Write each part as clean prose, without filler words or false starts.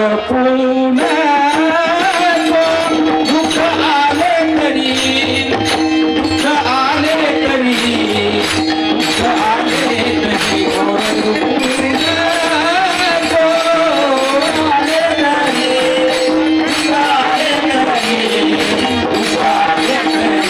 होरपून दुःख आले तरी दुःख आले तरी दुःख आले तरी होरपून आले तरी दुःख आले तरी दुःख आले तरी होरपून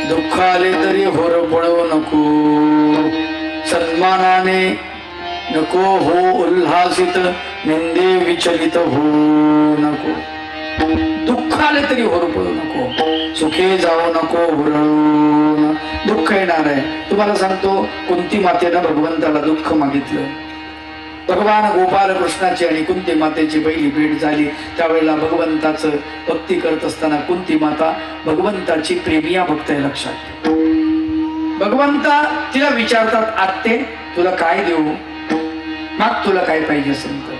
दुःख आले तरी होरपळू नको, सन्मानाने नको हो उल्हासित, निंदे विचलित हो नको. दुःख आले तरी होरपळू नको, सुखे जाऊ नको हुरळून. दुःख येणार आहे. तुम्हाला सांगतो, कुंती मातेनं भगवंताला दुःख मागितलं. भगवान गोपाल कृष्णाची आणि कुंती मातेची पहिली भेट झाली. त्यावेळेला भगवंताचं भक्ती करत असताना कुंती माता भगवंताची प्रेमिया भक्त आहे, लक्षात. भगवंता तिला विचारतात, आत्ते तुला काय देऊ, माग तुला काय पाहिजे असेल तर.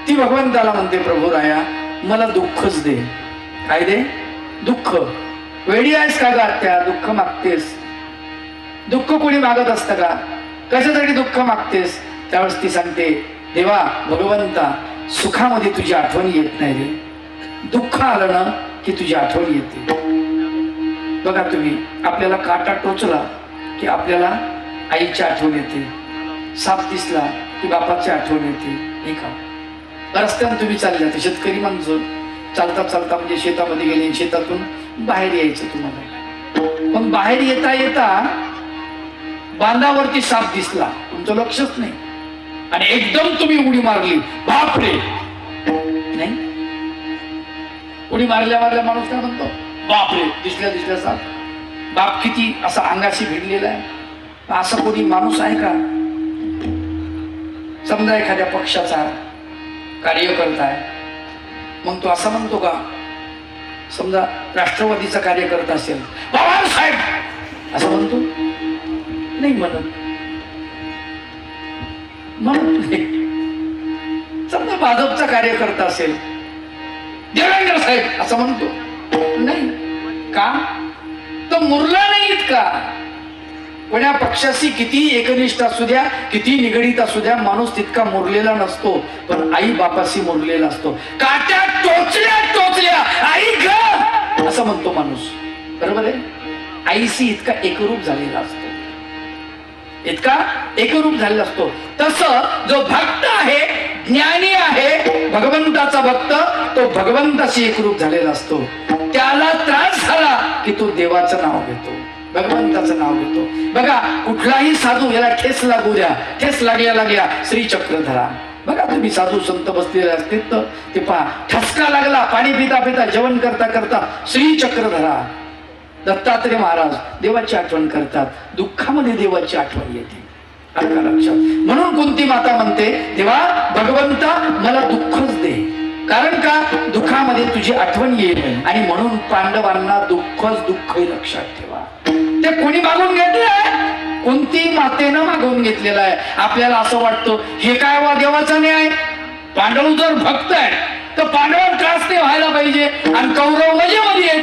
ती भगवंताला म्हणते, प्रभू राया मला दुःखच दे. काय दे? दुःख. वेडी आहेस का ग आत्या, दुःख मागतेस? दुःख कोणी मागत असतं का? कशासाठी दुःख मागतेस? त्यावेळेस ती सांगते, देवा भगवंता सुखामध्ये तुझी आठवण येत नाही रे, दुःख आलं ना की तुझी आठवण येते. बघा तुम्ही, आपल्याला काटा टोचला की आपल्याला आईची आठवण येते, साप दिसला की बापाची आठवण येते, नाही का? रस्त्याने तुम्ही चालले, शेतकरी माणसं चालता चालता म्हणजे शेतामध्ये गेले, शेतातून बाहेर यायचं तुम्हाला, पण बाहेर येता येता बांधावरती साप दिसला, तुमचं लक्षच नाही, आणि एकदम तुम्ही उडी मारली, बापरे. नाही, उडी मारल्या माणूस काय म्हणतो, बापरे, दिसल्या दिसल्या साप. बाप किती असा अंगाशी भिडलेला आहे. असं कोणी माणूस आहे का? समजा एखाद्या पक्षाचा कार्यकर्ता आहे, मग तो असा म्हणतो का? समजा राष्ट्रवादीचा कार्यकर्ता असेल, बाबासाहेब असं म्हणतो? नाही म्हणत. समजा भाजपचा कार्यकर्ता असेल, देवेंद्र साहेब असं म्हणतो? नाही. का? तो मुरला नाहीत का? कोण्या पक्षाशी किती एकनिष्ठ असू द्या, किती निगडीत असू द्या, माणूस तितका मुरलेला नसतो, पण आई बापाशी मुरलेला असतो. काट्या टोचल्या टोचल्या आई ग असं म्हणतो माणूस, बरोबर आहे? आईशी इतका एकरूप झालेला असतो, इतका एकरूप झालेला असतो. तसं जो भक्त आहे, ज्ञानी आहे, भगवंताचा भक्त, तो भगवंताशी एकरूप झालेला असतो. त्याला त्रास झाला की तो देवाचं नाव घेतो, भगवंताचं नाव घेतो. बघा, कुठलाही साधू, याला ठेस लागू द्या, ठेस लागल्या श्री चक्र धरा. बघा तुम्ही, साधू संत बसलेले असतील तर ते पहा, ठसका लागला, पाणी पिता पिता, जेवण करता करता श्री चक्र धरा. दत्तात्रय महाराज देवाची आठवण करतात, दुःखामध्ये देवाची आठवण येते. आलं का लक्षात? म्हणून कुंती माता म्हणते तेव्हा भगवंता मला दुःखच दे, कारण का दुःखामध्ये तुझी आठवण येईल. आणि म्हणून पांडवांना दुःखच दुःख लक्षात ठेवा. ते कोणी मागून घेतलंय? कुंती मातेनं मागून घेतलेलं आहे. आपल्याला असं वाटतं हे काय वा देवाचा न्याय, पांडव जर भक्त आहे तर पांडवांना त्रास नाही व्हायला पाहिजे, आणि कौरव मजेमध्ये आहेत,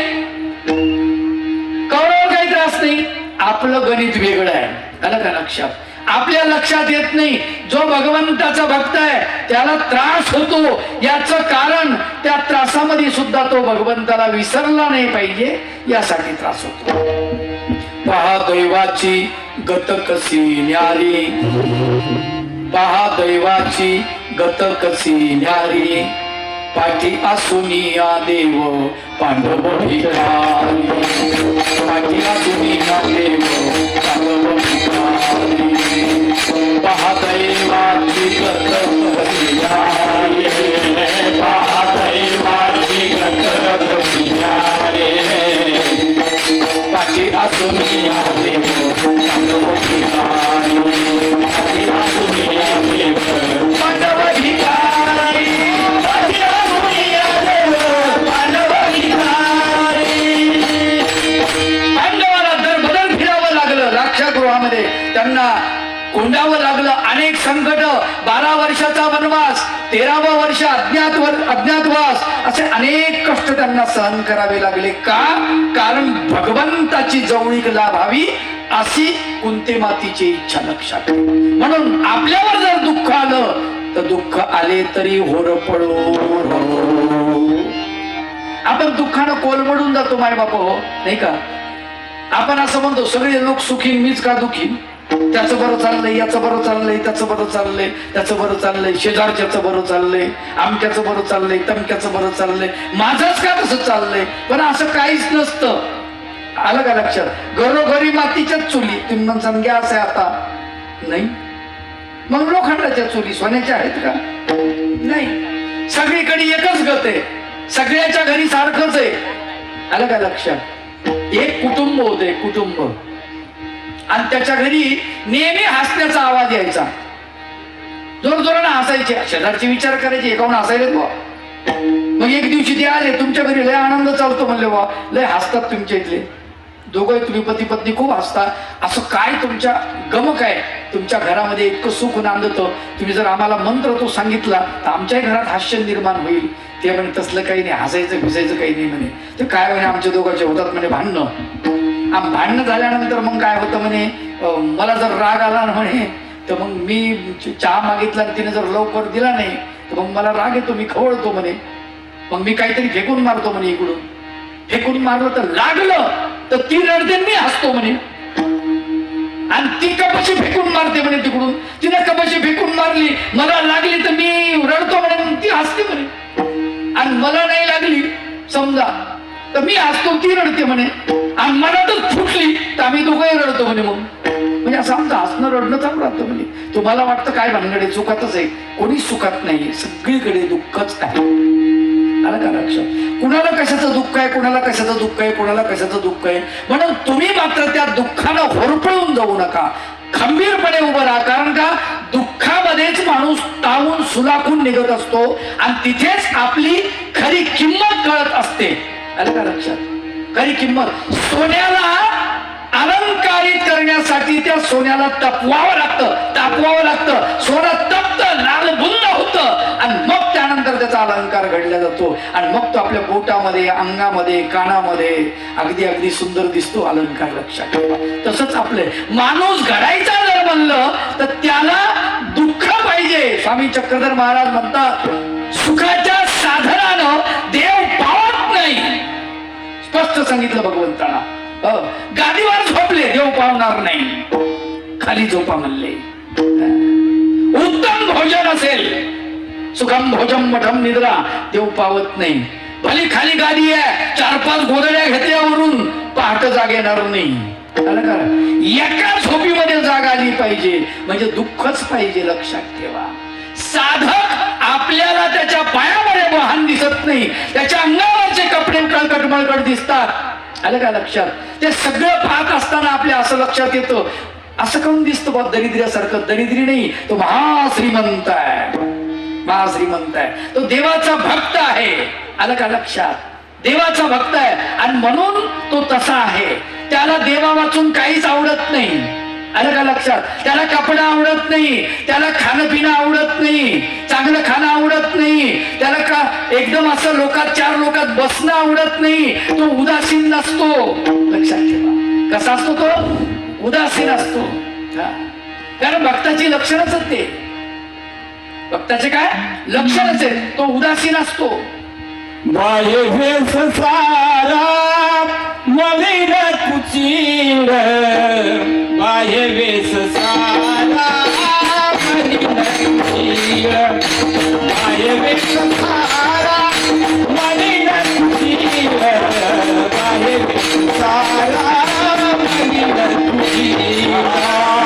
कौरव काही त्रास नाही. आपलं गणित वेगळं आहे. आलं का लक्षात? आपल्या लक्षात येत नाही जो भगवंताचा भक्त आहे त्याला त्रास होतो, याचं कारण त्या त्रासामध्ये सुद्धा तो भगवंताला विसरला नाही पाहिजे यासाठी त्रास होतो. पहा दैवाची गत कशी न्यारी, पहा दैवाची गत कशी न्यारी, पाठी आसुनिया देव पांडव भिकारी, पाठी आसुनिया देव पांडव भिकारी, पहा दैवाची गत कशी न्यारी, पहा दैवाची गत कशी न्यारी, पाठी आसुनिया देव पांडव भिकारी, पाठी आसुनिया देव पांडव भिकारी, त्यांना कोंडावं लागलं अनेक संकट. 12 वर्षाचा वनवास, 13वं वर्ष अज्ञातवास, असे अनेक कष्ट त्यांना सहन करावे लागले. का? कारण भगवंताची जवळीक लाभावी अशी कुंती मातीची इच्छा लक्षात. म्हणून आपल्यावर जर दुःख आलं तर दुःख आले तरी होरपळो. आपण दुःखानं कोलमडून जातो माय बाप, हो नाही का? आपण असं म्हणतो सगळे लोक सुखी, मीच का दुखी? त्याचं बरं चाललंय, याचं बरं चाललंय, त्याचं बरं चाललंय, त्याचं बरं चाललंय, शेजारच्याचं बरं चाललंय, आमक्याचं बरं चाललंय, तमक्याचं बरं चाललंय, माझंच का तसं चाललंय? पण असं काहीच नसतं. आलं का लक्षात? घरोघरी मातीच्याच चुली. तुम्ही म्हणसान गॅस आहे आता नाही, मग लोखंडाच्या चुली सोन्याच्या आहेत का? नाही. सगळीकडे एकच गत आहे, सगळ्याच्या घरी सारखंच आहे. आलं का लक्षात? एक कुटुंब होते, कुटुंब, आणि त्याच्या घरी नेहमी हसण्याचा आवाज यायचा, जोर जोराने हसायचे. शेजारचे विचार करायचे एकाहून हसायले बुवा. मग एक दिवशी ते आले, तुमच्या घरी लय आनंद चालतो म्हणले, बुवा लय हसतात तुमच्या इथले दोघं, तुम्ही पती पत्नी खूप हसता, असं काय तुमच्या गमक आहे? तुमच्या घरामध्ये इतकं सुख नांदतं, तुम्ही जर आम्हाला मंत्र तो सांगितला तर आमच्याही घरात हास्य निर्माण होईल. ते म्हणे तसलं काही नाही, हसायचं भिसायचं काही नाही म्हणे. ते काय म्हणे आमच्या दोघांचे होतात म्हणे भांडणं. भांडणं झाल्यानंतर मग काय होतं म्हणे, मला जर राग आला ना म्हणे तर मग मी चहा मागितला आणि तिने जर लवकर दिला नाही तर मग मला राग येतो, मी खवळतो म्हणे. मग मी काहीतरी फेकून मारतो म्हणे, इकडून फेकून मारलं तर लागलं तर ती रडते, मी हसतो म्हणे. आणि ती कपाशी फेकून मारते म्हणे तिकडून, तिने कपाशी फेकून मारली, मला लागली तर मी रडतो म्हणे, ती हसते म्हणे. आणि मला नाही लागली समजा तर मी हसतो, ती रडते म्हणे. आणि मनातच फुटली तर आम्ही दोघंही रडतो म्हणे. मग म्हणजे असं आमचं हसणं रडणं चालू राहतं म्हणे. तुम्हाला वाटतं काय भानगडे, चुकातच आहे? कोणीच सुखात नाही, सगळीकडे दुःखच आहे. आलं का लक्षात? कुणाला कशाचं दुःख आहे, कुणाला कशाचं दुःख आहे, कुणाला कशाचं दुःख आहे. म्हणून तुम्ही मात्र त्या दुःखानं होरपळून जाऊ नका, खंबीरपणे उभं राहा. कारण का? दुःखामध्येच माणूस तावून सुलाखून निघत असतो आणि तिथेच आपली खरी किंमत कळत असते. आलं का लक्षात? खरी किंमत. सोन्याला अलंकारित करण्यासाठी त्या सोन्याला तापवावं लागतं. सोनं तपतं, लाल बुंद होतं आणि मग त्यानंतर त्याचा अलंकार घडला जातो. आणि मग तो आपल्या पोटामध्ये, अंगामध्ये, कानामध्ये अगदी सुंदर दिसतो अलंकार. लक्षात ठेवा. तसंच आपले माणूस घडायचा जर म्हणलं तर त्याला दुःख पाहिजे. स्वामी चक्रधर महाराज म्हणतात, सुखाच्या साधनानं देव पावत नाही. स्पष्ट सांगितलं भगवंताना. गादीवर झोपले देव पावणार नाही, खाली झोपा म्हणले. उत्तम भोजन असेल, सुखम भोजम मठम निद्रा, देव पावत नाही. भली खाली गादी आहे, 4-5 गोदड्या घेतल्यावरून पहाट जाग येणार नाही. एका झोपीमध्ये जाग आली पाहिजे, म्हणजे दुःखच पाहिजे. लक्षात ठेवा. साधक आपल्याला त्याच्या पायामध्ये वाहन दिसत नाही, त्याच्या अंगावरचे कपडे कळकट मळकट दिसतात. आलं का लक्षात? ते सगळं पाहत असताना आपल्या असं लक्षात येतं, असं काऊन दिसतो बा दरिद्र्यासारखं? दरिद्री नाही, तो महाश्रीमंत आहे, महाश्रीमंत आहे. तो देवाचा भक्त आहे. आलं का लक्षात? देवाचा भक्त आहे आणि म्हणून तो तसा आहे. त्याला देवा वाचून काहीच आवडत नाही. आलं का लक्षात? त्याला कपडा आवडत नाही, त्याला खाणं पिणं आवडत नाही, चांगलं खाणं आवडत नाही, त्याला का एकदम असं चार लोकात बसणं आवडत नाही. तो उदासीन नसतो. लक्षात ठेवा. कसा असतो तो? उदासीन असतो. कारण भक्ताची लक्षणच ते. भक्ताचे काय लक्षणच आहे? तो उदासीन असतो. बाह्य वेश सारा मलिन कुचीर, बाह्य वेश सारा मलिन कुचीर, बाह्य वेश सारा मलिन कुचीर, बाह्य वेश सारा मलिन कुचीर,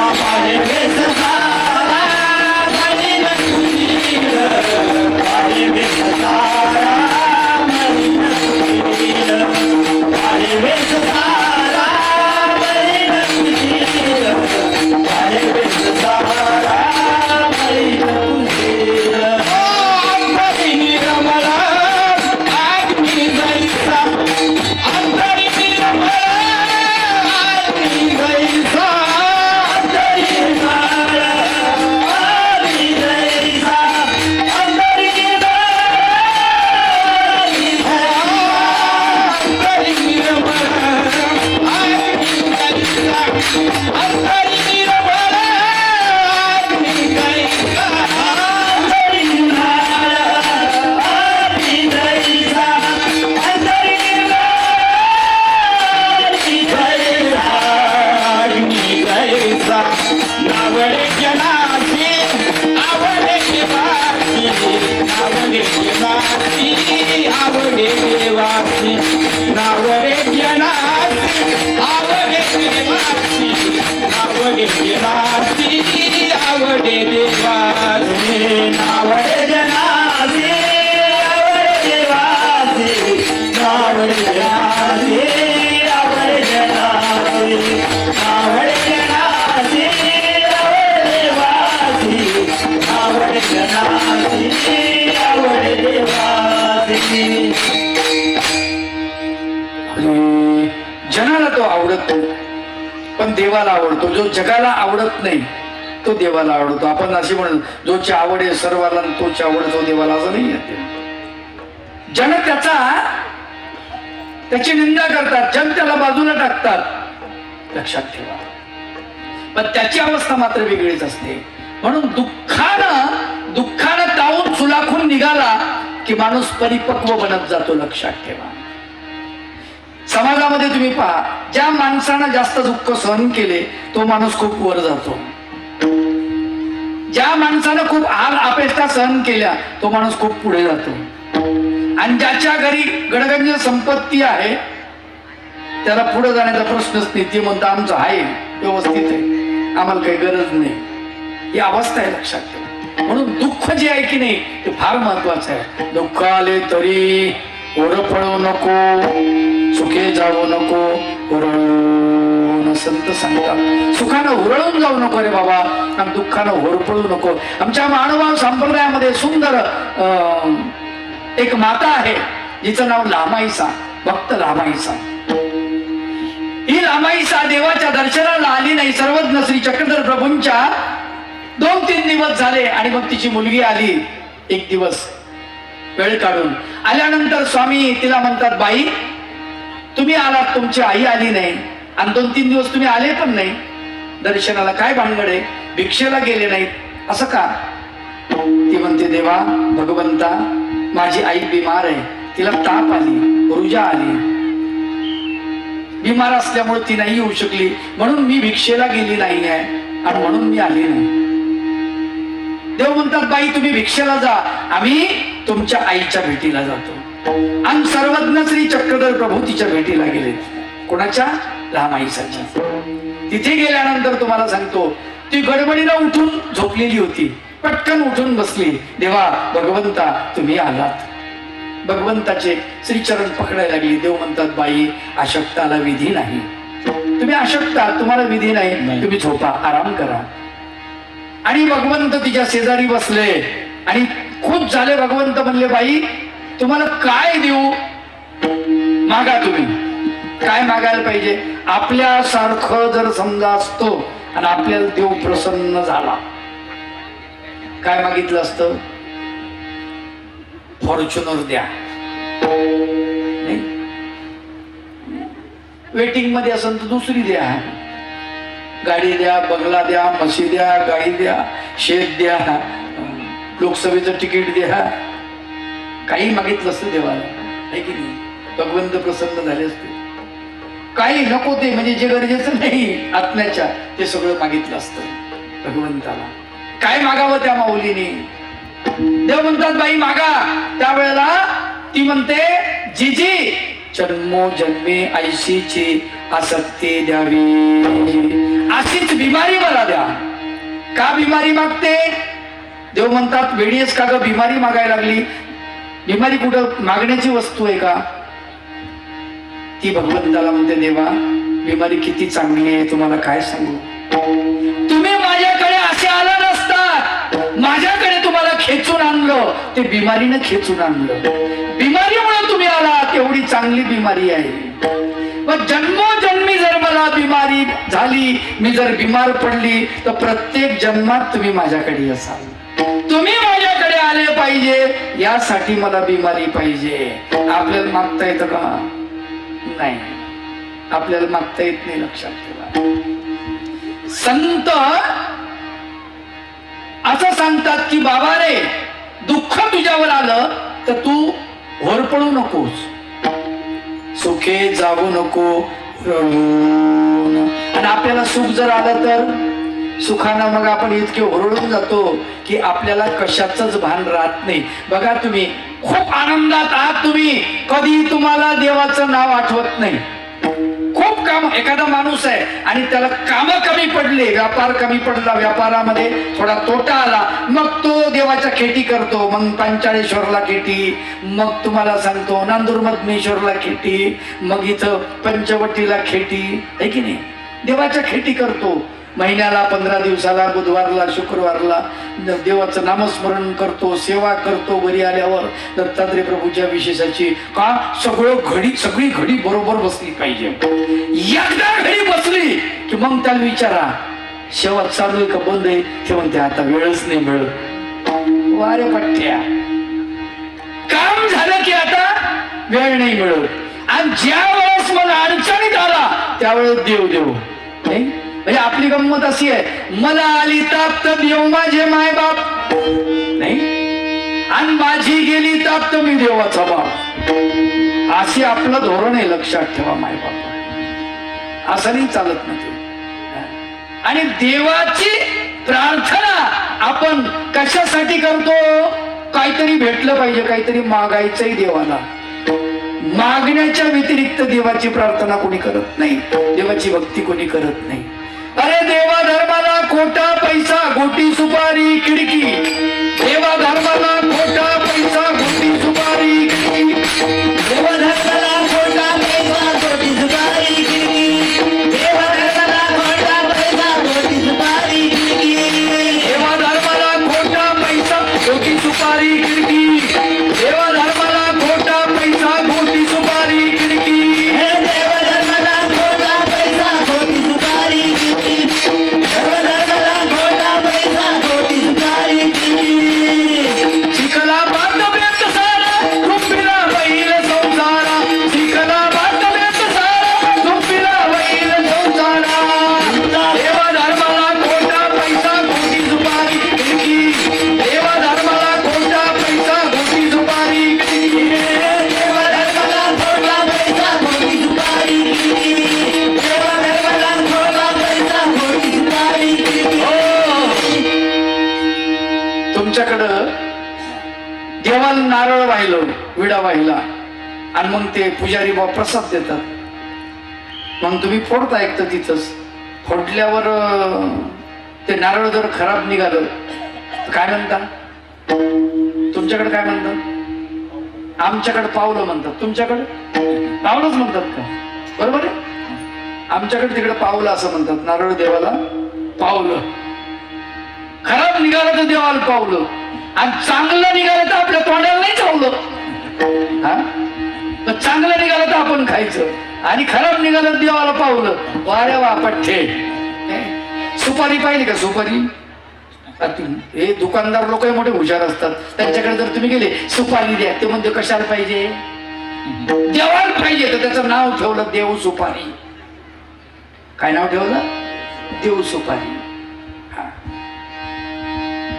बाह्य वेश सारा मलिन कुचीर, बाह्य वेश सारा जनाला तो आवडत नाही पण देवाला आवडतो. जो जगाला आवडत नाही तो देवाला आवडतो. आपण अशी म्हणून जोची आवड आहे सर्वाला तोची आवडतो देवाला, असं नाही आहे. जन त्याची निंदा करतात, जन त्याला बाजूला टाकतात. लक्षात ठेवा. पण त्याची अवस्था मात्र वेगळीच असते. म्हणून दुःखानं तावून सुलाखून निघाला की माणूस परिपक्व बनत जातो. लक्षात ठेवा. समाजामध्ये तुम्ही पहा, ज्या माणसानं जास्त दुःख सहन केले तो माणूस खूप वर जातो. ज्या माणसानं खूप हाल अपेष्टा सहन केल्या तो माणूस खूप पुढे जातो. आणि ज्याच्या घरी गडगंज संपत्ती आहे त्याला पुढे जाण्याचा प्रश्नच नाही. ते म्हणतं आमचं आहे, व्यवस्थित आहे, आम्हाला काही गरज नाही. ही अवस्था आहे. लक्षात ठेवा. म्हणून दुःख जे आहे की नाही ते फार महत्वाचं आहे. दुःख आले तरी ओरपळू नको, सुखे जाऊ नको हुरळून. संत सांगतात सुखानं हुरळून जाऊ नको रे बाबा, आणि दुःखानं होरपळू नको. आमच्या मानव संप्रदायामध्ये सुंदर एक माता आहे जिचं नाव लामाईसा, भक्त लामाईसा. ही लामाईसा देवाच्या दर्शनाला आली नाही. सर्वज्ञ श्री चक्रधर प्रभूंच्या 2-3 दिवस झाले आणि मग तिची मुलगी आली. एक दिवस वेळ काढून आल्यानंतर स्वामी तिला म्हणतात, बाई तुम्ही आलात, तुमची आई आली नाही आणि 2-3 दिवस तुम्ही आले पण नाही दर्शनाला, काय भानगड आहे? भिक्षेला गेले नाहीत असं का? ती म्हणते, देवा भगवंता माझी आई बिमार आहे, तिला ताप आली, रुजा आली, बिमार असल्यामुळे ती नाही येऊ शकली, म्हणून मी भिक्षेला गेली नाही आहे आणि म्हणून मी आली नाही. देव म्हणतात, बाई तुम्ही भिक्षेला जा, आम्ही तुमच्या आईच्या भेटीला जातो. आणि सर्वज्ञ श्री चक्रधर प्रभू तिच्या भेटीला गेले. कोणाच्या? लामाईसाच्या. तिथे गेल्यानंतर तुम्हाला सांगतो ती गडबडीला उठून झोपलेली होती, पटकन उठून बसली. देवा भगवंता तुम्ही आलात. भगवंताचे श्रीचरण पकडायला लागली. देव म्हणतात, बाई अशक्ताला विधी नाही. तुम्ही अशक्त आहात, तुम्हाला विधी नाही, नाही. तुम्ही झोपा, आराम करा. आणि भगवंत तिच्या शेजारी बसले आणि खूप झाले. भगवंत म्हणले, बाई तुम्हाला काय देऊ, मागा तुम्ही. काय मागायला पाहिजे? आपल्यासारखं जर समजा असतो आणि आपल्याला देव प्रसन्न झाला, काय मागितलं असतं? फॉर्च्युनर द्या. वेटिंग मध्ये असेल तर दुसरी द्या, गाडी द्या, बंगला द्या, म्हशी द्या, गाई द्या, शेत द्या, लोकसभेचं तिकीट द्या. काही मागितलं असतं देवाला, आहे की नाही? भगवंत प्रसन्न झाले असते. काही नको ते म्हणजे जे गरजेचं नाही आत्म्याच्या, ते सगळं मागितलं असतं भगवंताला. काय मागावं त्या माऊलीने? देव म्हणतात, बाई मागा. त्यावेळेला ती म्हणते, जीजी जन्मोजन्मी ऐशीची आसक्ती द्यावी, अशीच बिमारी मला द्या. का बिमारी मागते? देव म्हणतात, वेळीच का ग बिमारी मागायला लागली? बिमारी कुठं मागण्याची वस्तू आहे का? ती भगवंताला म्हणते, देवा बिमारी किती चांगली आहे, तुम्हाला काय सांगू. तुम्ही माझ्याकडे असे आला नसता, माझ्याकडे तुम्हाला खेचून आणलं, ते बिमारीनं खेचून आणलं. बिमारीमुळे तुम्ही आला, तेवढी चांगली बिमारी आहे. पण जन्मोजन्मी जर मला बिमारी झाली, मी जर बिमार पडली, तर प्रत्येक जन्मात तुम्ही माझ्याकडे असाल. तुम्ही माझ्याकडे आले पाहिजे, यासाठी मला बिमारी पाहिजे. आपल्याला मागता येतं का? नाही, आपल्याला मागता येत नाही, लक्षात ठेवा. संत असं सांगतात की बाबा रे, दुःख तुझ्यावर आलं तर तू होरपळू नकोस, सुखे जाऊ नको रडून. आणि आपल्याला सुख जर आलं तर सुखानं मग आपण इतके ओरडून जातो की आपल्याला कशाचंच भान राहत नाही. बघा तुम्ही खूप आनंदात आहात, तुम्ही कधी तुम्हाला देवाचं नाव आठवत नाही. खूप काम, एखादा माणूस आहे आणि त्याला काम कमी पडले, व्यापार कमी पडला, व्यापारामध्ये थोडा तोटा आला, मग तो देवाच्या खेटी करतो. मग पंचाळेश्वरला खेटी, मग तुम्हाला सांगतो नांदूर मधमेश्वरला खेटी, मग इथं पंचवटीला खेटी, आहे की नाही? देवाच्या खेटी करतो. महिन्याला 15 दिवसाला, बुधवारला, शुक्रवारला देवाचं नामस्मरण करतो, सेवा करतो. घरी आल्यावर दत्तात्रय प्रभूच्या विशेषाची का सगळी घडी बरोबर बसली पाहिजे. एकदा घडी बसली की मग त्याला विचारा, सेवा चालू आहे का बंद आहे? ते म्हणते, आता वेळच नाही मिळत. वारे पठ्ठ्या, काम झालं की आता वेळ नाही मिळत. आणि ज्या वेळेस मला अडचणीत आला त्यावेळेस देव देव नाही. म्हणजे आपली गंमत अशी आहे, मला आली ताप तर देव माझे माय बाप नाही, आणि माझी गेली ताप तर मी देवाचा बाप. अशी आपलं धोरण आहे, लक्षात ठेवा. माय बाप असं नाही चालत ना ते. आणि देवाची प्रार्थना आपण कशासाठी करतो? काहीतरी भेटलं पाहिजे, काहीतरी मागायचंय देवाला. मागण्याच्या व्यतिरिक्त देवाची प्रार्थना कोणी करत नाही, देवाची भक्ती कोणी करत नाही. अरे देवा धर्माला खोटा पैसा, गोटी सुपारी खिडकी. देवा धर्माला खोटा पैसा, गोटी सुपारी खिडकी. देवा धर्माला खोटा पैसा, गोटी सुपारी खिडकी. देवा धर्माला खोटा पैसा, गोटी सुपारी खिडकी. देवा धर्माला खोटा पैसा, गोटी सुपारी खिडकी. देवा धर्माला खोटा पैसा, गोटी सुपारी खिडकी. देवाला नारळ वाहिलं, विडा वाहिला, आणि मग ते पुजारी बाबा प्रसाद देतात. मग तुम्ही फोडता एक तर तिथंच. फोडल्यावर ते नारळ जर खराब निघालं तर काय म्हणता? तुमच्याकडे काय म्हणतात? आमच्याकडे पावलं म्हणतात, तुमच्याकडे पावलंच म्हणतात का? बरोबर आहे. आमच्याकडे तिकडे पावलं असं म्हणतात, नारळ देवाला पावलं. खराब निघालं तर देवाला पावलं, आणि चांगलं निघालं तर आपल्या तोंडाला नाही चावलं. हा, तर चांगलं निघालं तर आपण खायचं, आणि खराब निघालं तर देवाला पावलं. वारे वा पठ्ठे. सुपारी पाहिली का? सुपारी, हे दुकानदार लोक मोठे हुशार असतात, त्यांच्याकडे जर तुम्ही गेले सुपारी द्या, ते म्हणते कशाला पाहिजे? देवाला पाहिजे. तर त्याचं नाव ठेवलं देव सुपारी. काय नाव ठेवलं? देव सुपारी.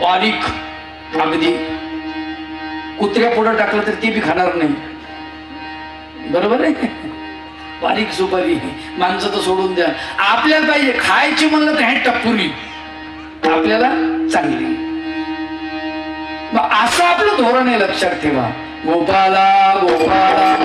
बारीक, अगदी कुत्र्या पुढे टाकलं तर ते बी खाणार नाही, बरोबर आहे? बारीक सुपारी. माणसं तर सोडून द्या, आपल्याला पाहिजे खायची म्हणलं तर हे टप्पुरी आपल्याला चांगली. मग असं आपलं धोरण आहे, लक्षात ठेवा. गोपाला गोपाला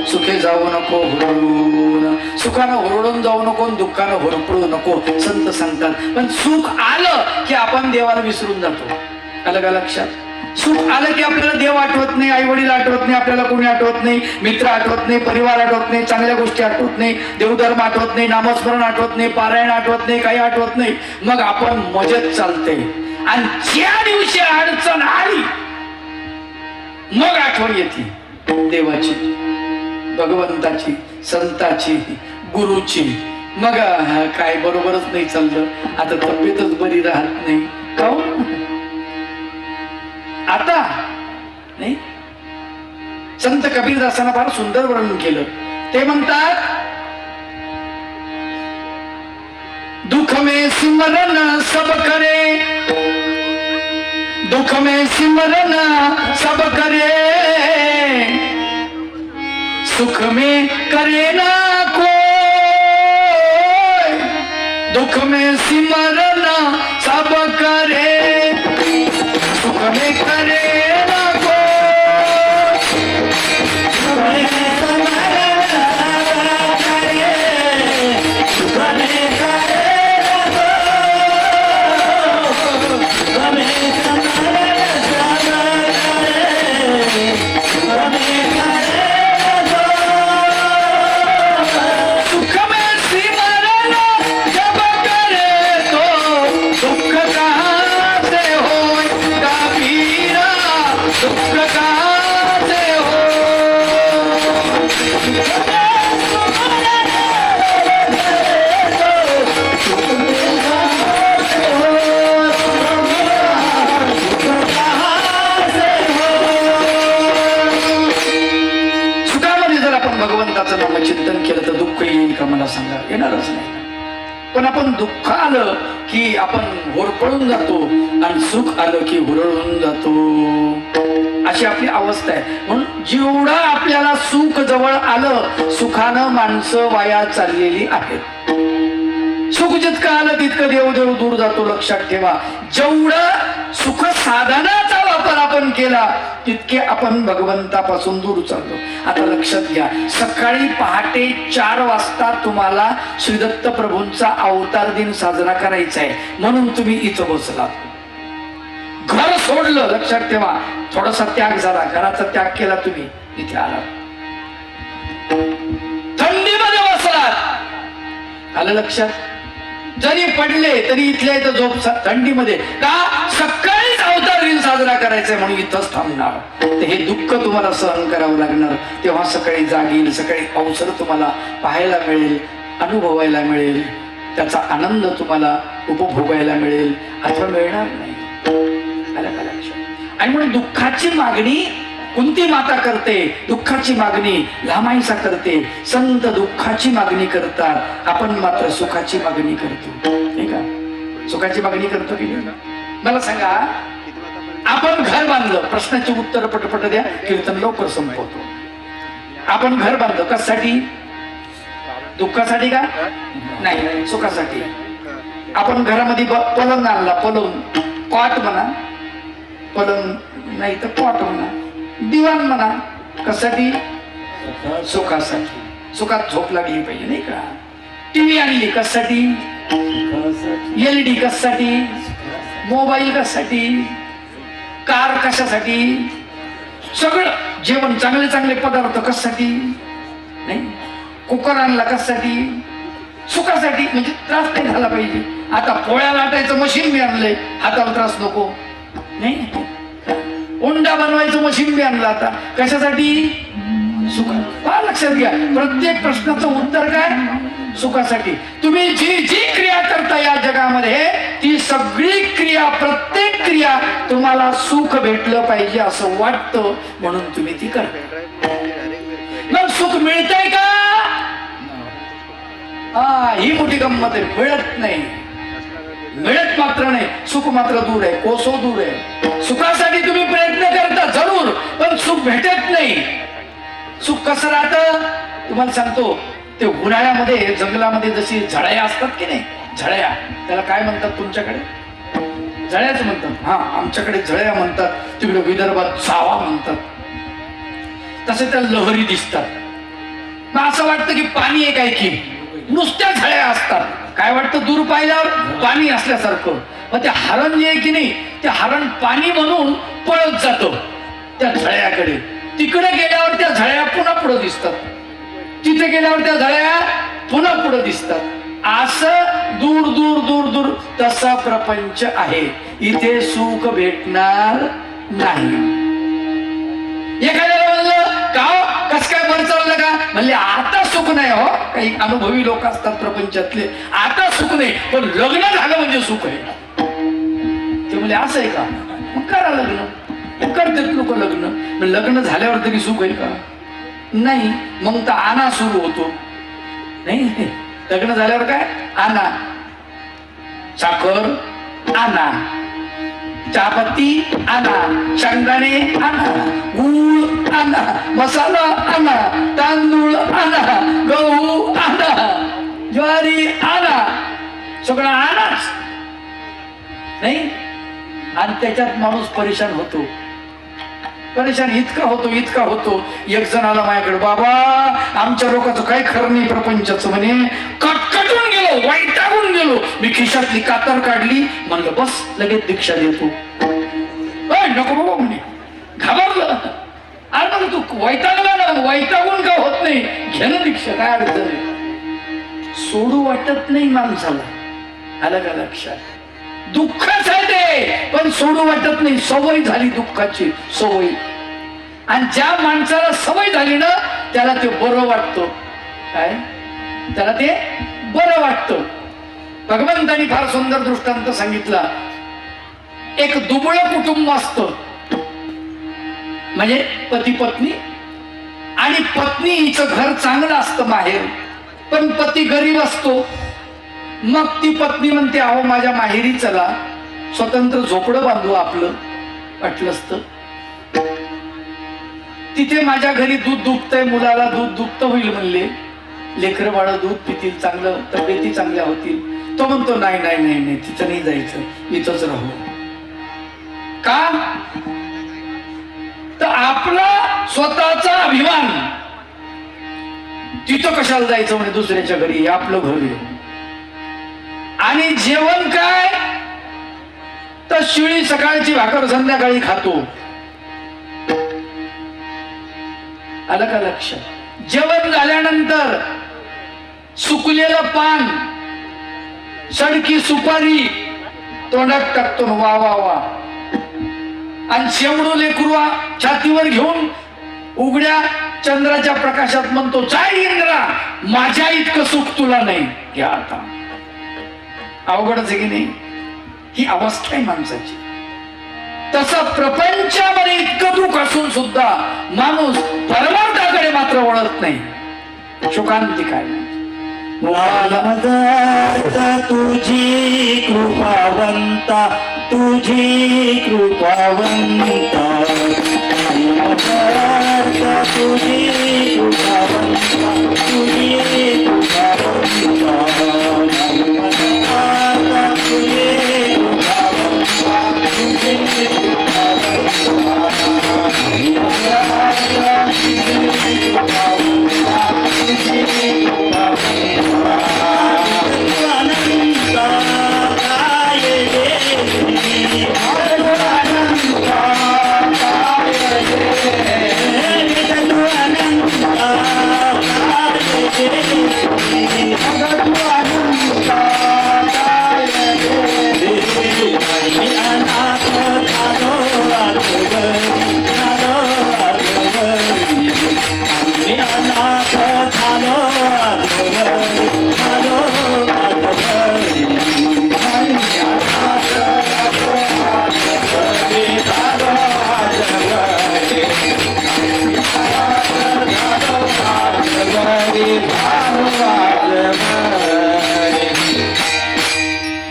सुखे जाऊ नको हुरळून. सुखानं हुरळून जाऊ नको, दुःखानं हुरपळू नको, संत सांगतात. पण सुख आलं की आपण देवाला विसरून जातो. आलं का लक्षात? सुख आलं की आपल्याला देव आठवत नाही, आई वडील आठवत नाही, आपल्याला कोणी आठवत नाही, मित्र आठवत नाही, परिवार आठवत नाही, चांगल्या गोष्टी आठवत नाही, देवधर्म आठवत नाही, नामस्मरण आठवत नाही, पारायण आठवत नाही, काही आठवत नाही. मग आपण मजेत चालते. आणि ज्या दिवशी अडचण आली मग आठवण येते देवाची, भगवंताची, संताची, गुरुची. मग काय बरोबरच नाही चाललं, आता तब्येतच बरी राहत नाही. काहून? आता नाही. संत कबीरदासांना फार सुंदर वर्णन केलं. ते म्हणतात, दुख में सिमरन सब करे, दुख में सिमरन सब करे, सुख में करे ना कोई, दुख में सिमरन सब करे, सुख में करे ना कोई, सुख में सिमरन सब करे, सुख में करे ना कोई, सुख में सिमरन सब करे, सुख में करे चिंतन केलं तर दुःख येईल का? मला सांगा, येणारच नाही. पण आपण दुःख आलं की आपण होरपळून जातो, आणि सुख आलं की हुरळून जातो. अशी आपली अवस्था आहे. म्हणून जेवढं आपल्याला सुख जवळ आलं, सुखानं माणसं वाया चाललेली आहेत. सुख जितकं आलं तितकं देव देव दूर जातो. लक्षात ठेवा, जेवढं सुख साधनाचा वापर आपण केला तितके आपण भगवंतापासून दूर चाललो. आता लक्षात घ्या, सकाळी पहाटे 4 वाजता तुम्हाला श्री दत्त प्रभूंचा अवतार दिन साजरा करायचा आहे, म्हणून तुम्ही इथं बसलात. घर सोडलं, लक्षात ठेवा, थोडासा त्याग झाला, घराचा त्याग केला, तुम्ही इथे आलात. थंडीमध्ये बसलात, आलं लक्षात? जरी पडले तरी इथल्या इथं झोप. थंडीमध्ये का? सकाळीच अवतार दिन साजरा करायचा आहे म्हणून इथंच थांबणार. तर हे दुःख तुम्हाला सहन करावं लागणार. तेव्हा सकाळी जागील, सकाळी अवसर तुम्हाला पाहायला मिळेल, अनुभवायला मिळेल, त्याचा आनंद तुम्हाला उपभोगायला मिळेल, अथवा मिळणार नाही. आलं का लक्षात? आणि म्हणून दुःखाची मागणी कुंती माता करते, दुःखाची मागणी लामाईसा करते. संत दुःखाची मागणी करतात, आपण मात्र सुखाची मागणी करतो. नाही का? सुखाची मागणी करतो की नाही? मला सांगा, आपण घर बांधलं, प्रश्नाची उत्तर पटपट द्या, कीर्तन लवकर संपवतो. आपण घर बांधतो कशासाठी? दुःखासाठी का? नाही, सुखासाठी. आपण घरामध्ये पलंग आणला, पलंग कॉट म्हणा, पलंग नाही तर कॉट म्हणा, दिवाण म्हणा, कशासाठी? सुखासाठी. सुखात झोप लागली पाहिजे नाही का? टीव्ही आणली कशासाठी? LED कशासाठी? मोबाईल कशासाठी? कार कशासाठी? सगळं जेवण, चांगले चांगले पदार्थ कशासाठी? नाही. कुकर आणला कशासाठी? सुखासाठी, म्हणजे त्रास नाही झाला पाहिजे. आता पोळ्या लाटायचं मशीन बी आणलंय, हाताला त्रास नको नाही. उंडा बनवायचं मशीन बी आणलं, आता कशासाठी? सुख. फार लक्षात घ्या, प्रत्येक प्रश्नाचं उत्तर काय? सुखासाठी. तुम्ही जी जी क्रिया करता या जगामध्ये, ती सगळी क्रिया, प्रत्येक क्रिया तुम्हाला सुख भेटलं पाहिजे असं वाटतं, म्हणून तुम्ही ती करता. मग सुख मिळतंय का? ही मोठी गंमत आहे. मिळत नाही, मिळत मात्र नाही, सुख मात्र दूर आहे, कोसो दूर आहे. सुखासाठी तुम्ही प्रयत्न करता जरूर, पण सुख भेटत नाही. सुख कसं राहतं तुम्हाला सांगतो. ते उन्हाळ्यामध्ये जंगलामध्ये जशी झळ्या असतात की नाही, झळ्या, त्याला काय म्हणतात तुमच्याकडे? झळ्याच म्हणतात. हा, आमच्याकडे झळ्या म्हणतात, तिकडे विदर्भात सावा म्हणतात. तसे त्या लहरी दिसतात. मग असं वाटतं की पाणी आहे काय की, नुसत्या झळ्या असतात. काय वाटतं दूर पाहिल्यावर? पाणी असल्यासारखं. मग ते हरण जे आहे की नाही, ते हरण पाणी म्हणून पळत जातो त्या झळ्याकडे. तिकडे गेल्यावर त्या झळ्या पुन्हा पुढे दिसतात, तिथे गेल्यावर त्या झळ्या पुन्हा पुढे दिसतात. असं दूर दूर दूर दूर तसा प्रपंच आहे. इथे सुख भेटणार नाही. एखाद्याला म्हणलं का कस काय बरं चाललं का? म्हणले आता सुख नाही हो. काही अनुभवी लोक असतात प्रपंचातले, आता सुख नाही, पण लग्न झालं म्हणजे सुख आहे. ते म्हणले असं आहे का? मग करा लग्न. करतात लोक लग्न. लग्न झाल्यावर तरी सुख आहे का? नाही. मग तर आणा सुरू होतो नाही. लग्न झाल्यावर काय? आणा, साखर आणा, चहापत्ती आणा, शेंगदाणे आणा, गूळ आणा, मसाला आणा, तांदूळ आणा, गहू आणा, ज्वारी आणा, सगळं आणाच नाही. आणि त्याच्यात माणूस परेशान होतो. परेशान इतका होतो, इतका होतो. एक जण आला माझ्याकडे, बाबा आमच्या लोकांचं काही खरं नाही प्रपंचाचं म्हणे, कटकटून गेलो, वैतागून गेलो. मी खिशातली कातर काढली, म्हणलं बस लगेच दीक्षा देतो. नको बाबा म्हणे, घाबरलं. अरे मग तू वैतागला ना, वैतागून का होत नाही, घेणं दीक्षा, काय अडचण आहे. सोडू वाटत नाही माणसाला, आलं का लक्षात? दुःखच आहे ते, पण सोडू वाटत नाही. सवय झाली दुःखाची, सवय. आणि ज्या माणसाला सवय झाली ना, त्याला ते बरं वाटतं. काय? त्याला ते बरं वाटतं. भगवंतांनी फार सुंदर दृष्टांत सांगितला. एक दुबळं कुटुंब असतं, म्हणजे पती पत्नी, आणि पत्नी हिचं घर चांगलं असतं माहेर, पण पती गरीब असतो. मग ती पत्नी म्हणते, अहो माझ्या माहेरी चला, स्वतंत्र झोपडं बांधू आपलं, वाटलं असतं. तिथे माझ्या घरी दूध दुभतंय, मुलाला दूध दुभत होईल म्हणले, लेकरं बाळ दूध पितील, चांगलं तब्येती चांगल्या होतील. तो म्हणतो नाही नाही नाही नाही, तिथं नाही जायचं, इथंच राहू. का? तर आपला स्वतःचा अभिमान, तिथं कशाला जायचं म्हणे दुसऱ्याच्या घरी, आपलं घर आहे. आणि जेवण काय? तर शिळी सकाळची भाकर संध्याकाळी खातो. आलं का लक्ष? जेवण झाल्यानंतर सुकलेलं पान, सडकी सुपारी तोंडात टाकतो, वा वा वा. आणि शेवडू लेकरू छातीवर घेऊन उघड्या चंद्राच्या प्रकाशात म्हणतो, जय इंद्रा, माझ्या इतकं सुख तुला नाही. घ्या आता. अवघडच आहे की नाही? ही अवस्था आहे माणसाची. तसं प्रपंचामध्ये इतकं दुःख असून सुद्धा माणूस परमार्थाकडे मात्र वळत नाही. शोकांती काय? तुझी कृपावंता, तुझी कृपावंता.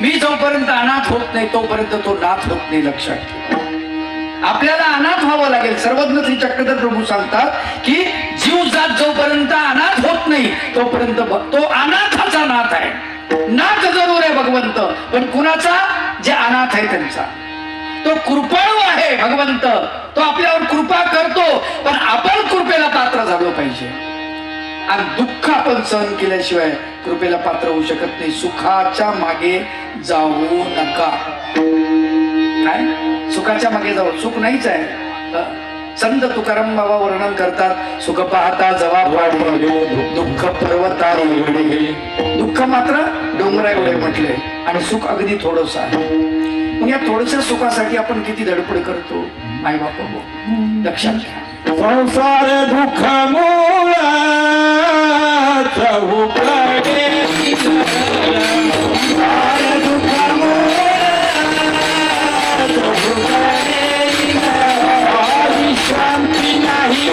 मी जोपर्यंत अनाथ होत नाही तोपर्यंत तो नाथ होत नाही. लक्षात ठेवा. आपल्याला अनाथ व्हावं लागेल. सर्वज्ञ श्री चक्रधर प्रभू सांगतात की जीव जात जोपर्यंत अनाथ होत नाही तोपर्यंत तो अनाथाचा नाथ आहे. नाथ जरूर आहे भगवंत, पण कुणाचा? जे अनाथ आहे त्यांचा. तो कृपाळू आहे भगवंत, तो आपल्यावर कृपा करतो, पण आपण कृपेला पात्र झालो पाहिजे. आणि दुःख आपण सहन केल्याशिवाय कृपेला पात्र होऊ शकत नाही. सुखाच्या मागे जाऊ नका. काय सुखाच्या मागे जाऊ? सुख नाहीच आहे. संत तुकाराम बाबा वर्णन करतात, सुख पाहता जवा पाडे दुःख पर्वता एवढे. दुःख मात्र डोंगरा एवढे म्हटले आणि सुख अगदी थोडंसं आहे. मग या थोडस सुखासाठी आपण किती धडपड करतो आई बापा. लक्षात घ्या. संसार दुःख मूळ शांती नाही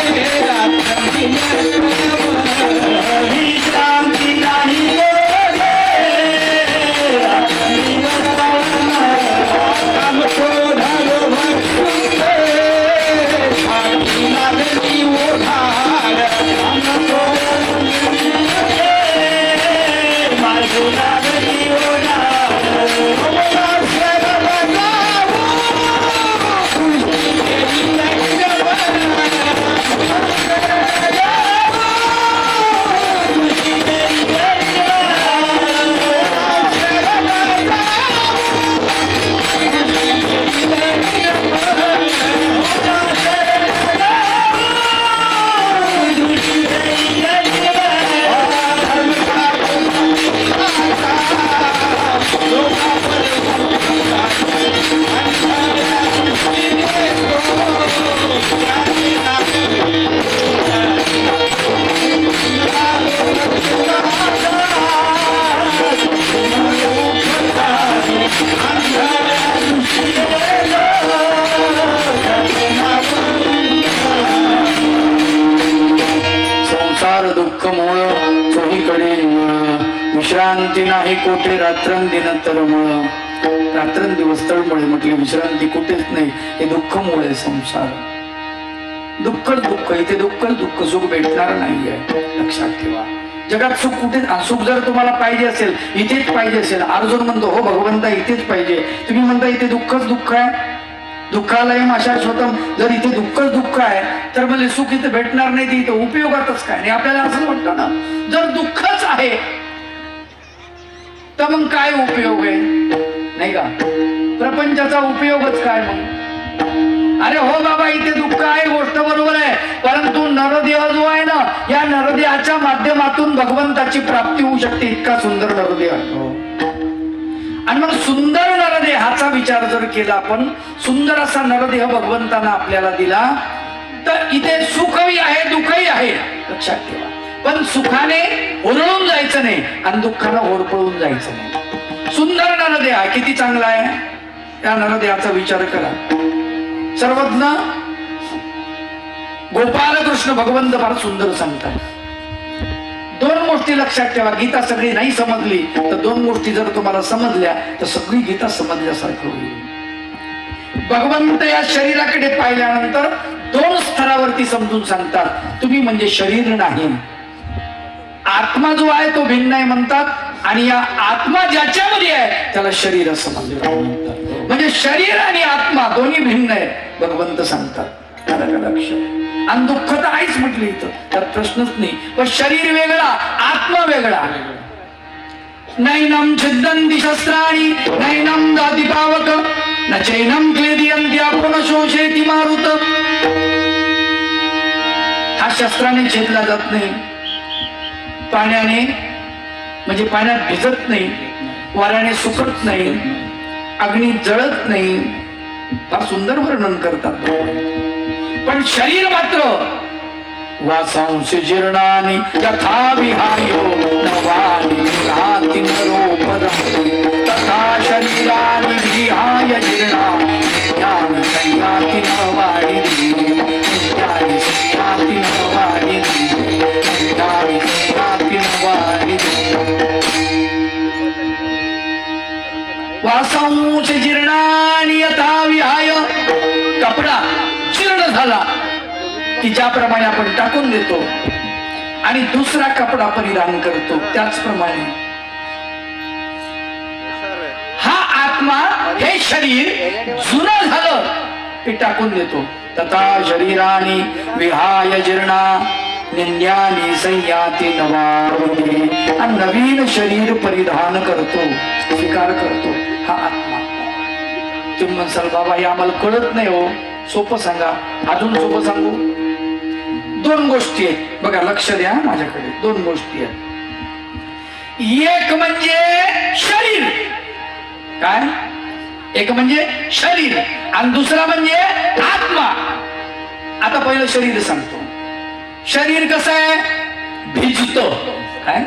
शांती नाही विश्रांती नाही कोठे रात्रंदिन तळमळ. रात्रंदिवस तळमळ म्हटले, विश्रांती कुठेच नाही. हे दुःख मूळ आहे संसार. दुःख दुःख, इथे दुःख दुःख, सुख भेटणार नाहीये. लक्षात ठेवा. जगात सुख कुठे? सुख जर तुम्हाला पाहिजे असेल इथेच पाहिजे असेल. अर्जुन म्हणतो हो भगवंता इथेच पाहिजे. तुम्ही म्हणता इथे दुःखच दुःख आहे. दुःखालयम अशाश्वतम. जर इथे दुःखच दुःख आहे तर मला सुख इथे भेटणार नाही, ते इथे उपयोगातच काय नाही. आपल्याला असं वाटतं ना, जर दुःखच आहे तर मग काय उपयोग आहे, नाही का? प्रपंचाचा उपयोगच काय मग? अरे हो बाबा, इथे दुःख आहे, गोष्ट बरोबर आहे, परंतु नरदेह जो आहे ना, या नरदेहाच्या माध्यमातून भगवंताची प्राप्ती होऊ शकते. इतका सुंदर नरदेह आहे. आणि मग सुंदर नरदेहाचा विचार जर केला आपण, सुंदर असा नरदेह भगवंतानं आपल्याला दिला, तर इथे सुखही आहे दुःखही आहे. लक्षात ठेवा. पण सुखाने ओरळून जायचं नाही आणि दुःखानं होरपळून जायचं नाही. सुंदर नरदेह किती चांगला आहे, त्या नरदेहाचा विचार करा. सर्वज्ञ गोपाल कृष्ण भगवंत फार सुंदर सांगतात. दोन गोष्टी लक्षात ठेवा. गीता सगळी नाही समजली तर दोन गोष्टी जर तुम्हाला समजल्या तर सगळी गीता समजल्यासारखं होईल. भगवंत या शरीराकडे पाहिल्यानंतर दोन स्तरावरती समजून सांगतात, तुम्ही म्हणजे शरीर नाही, आत्मा जो आहे तो भिन्न आहे म्हणतात, आणि या आत्मा ज्याच्यामध्ये आहे त्याला शरीर असं म्हणतात. म्हणजे शरीर आणि आत्मा दोन्ही भिन्न आहेत भगवंत सांगतात. आलं का लक्ष? आणि दुःख तर आहेच म्हटलं इथं, तर प्रश्नच नाही. पण शरीर वेगळा, आत्मा वेगळा. नैनम छिद्दन्ति शस्त्राणि नैनम दाति पावक न चैनम क्लेदयन्ति आपण शोषयति मारुत. हा शस्त्राने छेदला जात नाही, पाण्याने म्हणजे पाण्यात भिजत नाही, वाऱ्याने सुकत नाही, अग्नीत जळत नाही. फार सुंदर वर्णन करतात. पण शरीर मात्र वासांश जीर्णानि यथा विहायो नवानि विहाति नरोपरन्ति तथा शरीरानि विहाय जीर्णानि ज्ञान संयाति नवानि ज्ञानि संयाति नवानि ज्ञानि संयाति नवानि. वासांश जीर्णानि यथा विहाय, कपडा जीर्ण झाला की ज्याप्रमाणे आपण टाकून देतो आणि दुसरा कपडा परिधान करतो, त्याचप्रमाणे हा आत्मा हे शरीर जुनं झालं की टाकून देतो. तथा शरीराने विहाय जीर्णा निंद्यानी संयाती नवारुणी, आणि नवीन शरीर परिधान करतो, स्वीकार करतो हा आत्मा. तुम्ही म्हणसाल बाबा हे आम्हाला कळत नाही हो, सोपं सांगा. अजून सोपं सांगू. दोन गोष्टी आहेत बघा, लक्ष द्या माझ्याकडे. दोन गोष्टी आहेत. एक म्हणजे शरीर, काय? एक म्हणजे शरीर आणि दुसरा म्हणजे आत्मा. आता पहिलं शरीर सांगतो. शरीर कसं आहे? भिजत. काय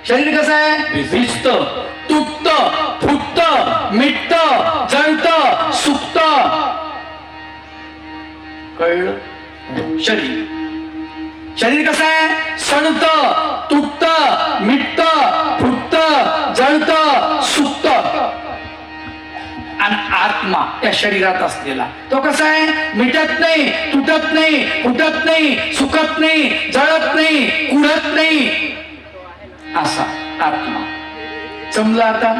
शरीर कसं आहे? भिजत, तुटत, फुटत, मिटत, जळत, सुकत. कळलं? शरीर शरीर कसं आहे? सडत, तुटत, मिटत, फुटत, जळत, सुकत. आणि आत्मा या शरीरात असलेला तो कसा आहे? मिटत नाही, तुटत नाही, फुटत नाही, सुकत नाही, जळत नाही, कुडत नाही, असा आत्मा. समजा आता.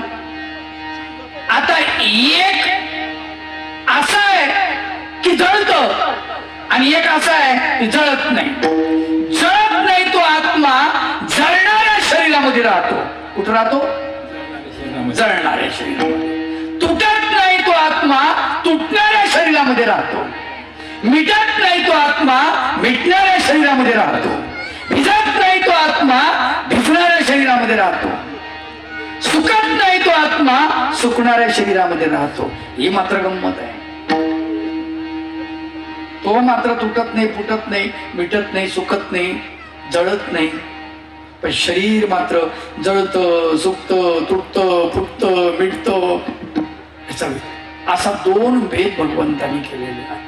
आता एक असा आहे की जळत आणि एक असा आहे की जळत नाही. जळत नाही तो आत्मा जळणाऱ्या शरीरामध्ये राहतो. कुठं राहतो? जळणाऱ्या शरीरामध्ये. तुटत नाही तो आत्मा तुटणाऱ्या शरीरामध्ये राहतो. मिटत नाही तो आत्मा मिटणाऱ्या शरीरामध्ये राहतो. भिजत नाही तो आत्मा भिजणाऱ्या शरीरामध्ये राहतो. सुकत नाही तो आत्मा सुकणाऱ्या शरीरामध्ये राहतो. ही मात्र गंमत आहे. तो मात्र तुटत नाही, फुटत नाही, मिटत नाही, सुकत नाही, जळत नाही. पण शरीर मात्र जळत, सुकत, तुटत, फुटत, मिटत. असा दोन भेद भगवंतांनी केलेले आहे.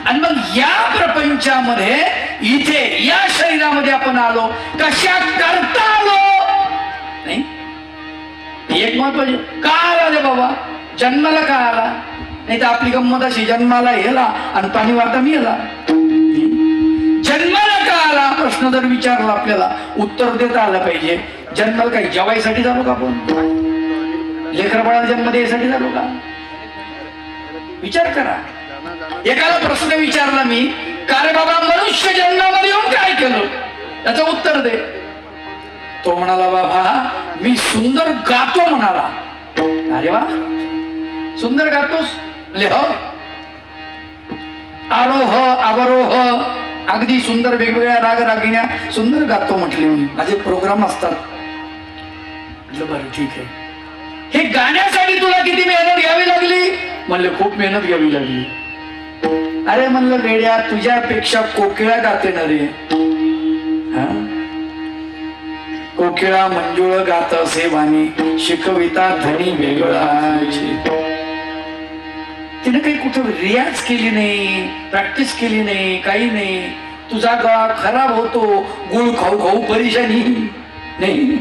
आणि मग या प्रपंचामध्ये इथे या शरीरामध्ये आपण आलो कशा करता आलो? नाही एक महत्वाचे का आला रे बाबा? जन्माला का आला? नाही तर आपली गंमत अशी, जन्माला हेला आणि पाणी वाटा मी हेला. जन्माला का आला प्रश्न जर विचारला आपल्याला उत्तर देता आलं पाहिजे. जन्माला काही जेवायसाठी झालो का आपण? लेकरं बाळाला जन्म द्यायसाठी झालो का? विचार करा. एकाला प्रश्न विचारला मी, का रे बाबा मनुष्य जन्मामध्ये येऊन काय केलं? त्याचं उत्तर दे. तो म्हणाला बाबा मी सुंदर गातो म्हणाला. अरे वा, सुंदर गातोस? लेह आरोह अवरोह अगदी सुंदर वेगवेगळ्या राग रागिण्या सुंदर गातो म्हटले मी. माझे प्रोग्राम असतात. म्हटलं बरं ठीक आहे. हे गाण्यासाठी तुला किती मेहनत घ्यावी लागली? म्हणले खूप मेहनत घ्यावी लागली. अरे म्हणलं रेड्या तुझ्यापेक्षा कोकिळा गाते ना रे. कोकिळा मंजुळ गात असे वाणी शिकविता धनी वेगळाची. तिने काही कुठं रियाज केली नाही, प्रॅक्टिस केली नाही, काही नाही. तुझा गळा खराब होतो गुळ खाऊ खाऊ परेशानी नाही.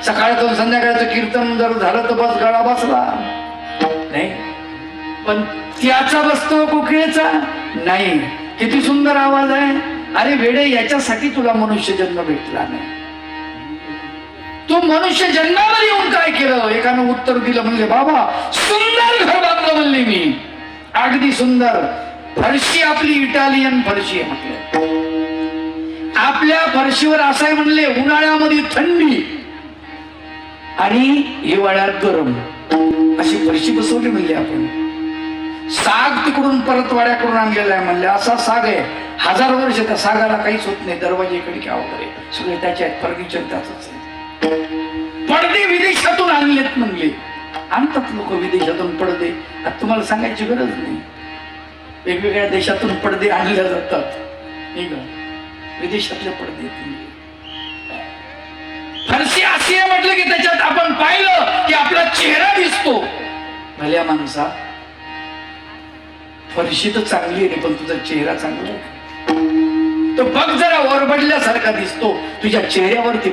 सकाळचं संध्याकाळचं कीर्तन जर झालं तर बस गळा बसला. नाही, पण त्याचा बसतो कोकिळेचा नाही. किती सुंदर आवाज आहे. अरे वेडे, याच्यासाठी तुला मनुष्य जन्म भेटला नाही. तू मनुष्य जन्मावर येऊन काय केलं? एकानं उत्तर दिलं, म्हणले बाबा सुंदर घर बांधलं. म्हणले मी अगदी सुंदर. फरशी आपली इटालियन फरशी आहे म्हटलं. आपल्या फरशीवर असं आहे म्हणले, उन्हाळ्यामध्ये थंडी आणि हिवाळ्यात गरम अशी फरशी बसवली म्हणले आपण. साग तिकडून परतवाड्याकडून आणलेला आहे म्हणले. असा साग आहे 1000 वर्ष त्या सागाला काहीच होत नाही. दरवाजे खिडक्या वगैरे सगळे त्याचे आहेत. फर्निचर त्याच आहे. पडदे विदेशातून आणलेत म्हणले. आणतात लोक विदेशातून पडदे. आता तुम्हाला सांगायची गरज नाही. वेगवेगळ्या देशातून पडदे आणले जातात. विदेशातले पडदे. फरशी अशी आहे म्हटलं की त्याच्यात आपण पाहिलं की आपला चेहरा दिसतो. भल्या माणसा, फरशी तर चांगली आहे पण तुझा चेहरा चांगला आहे तो बघ जरा ओरबडल्यासारखा दिसतो. तुझ्या चेहऱ्यावरती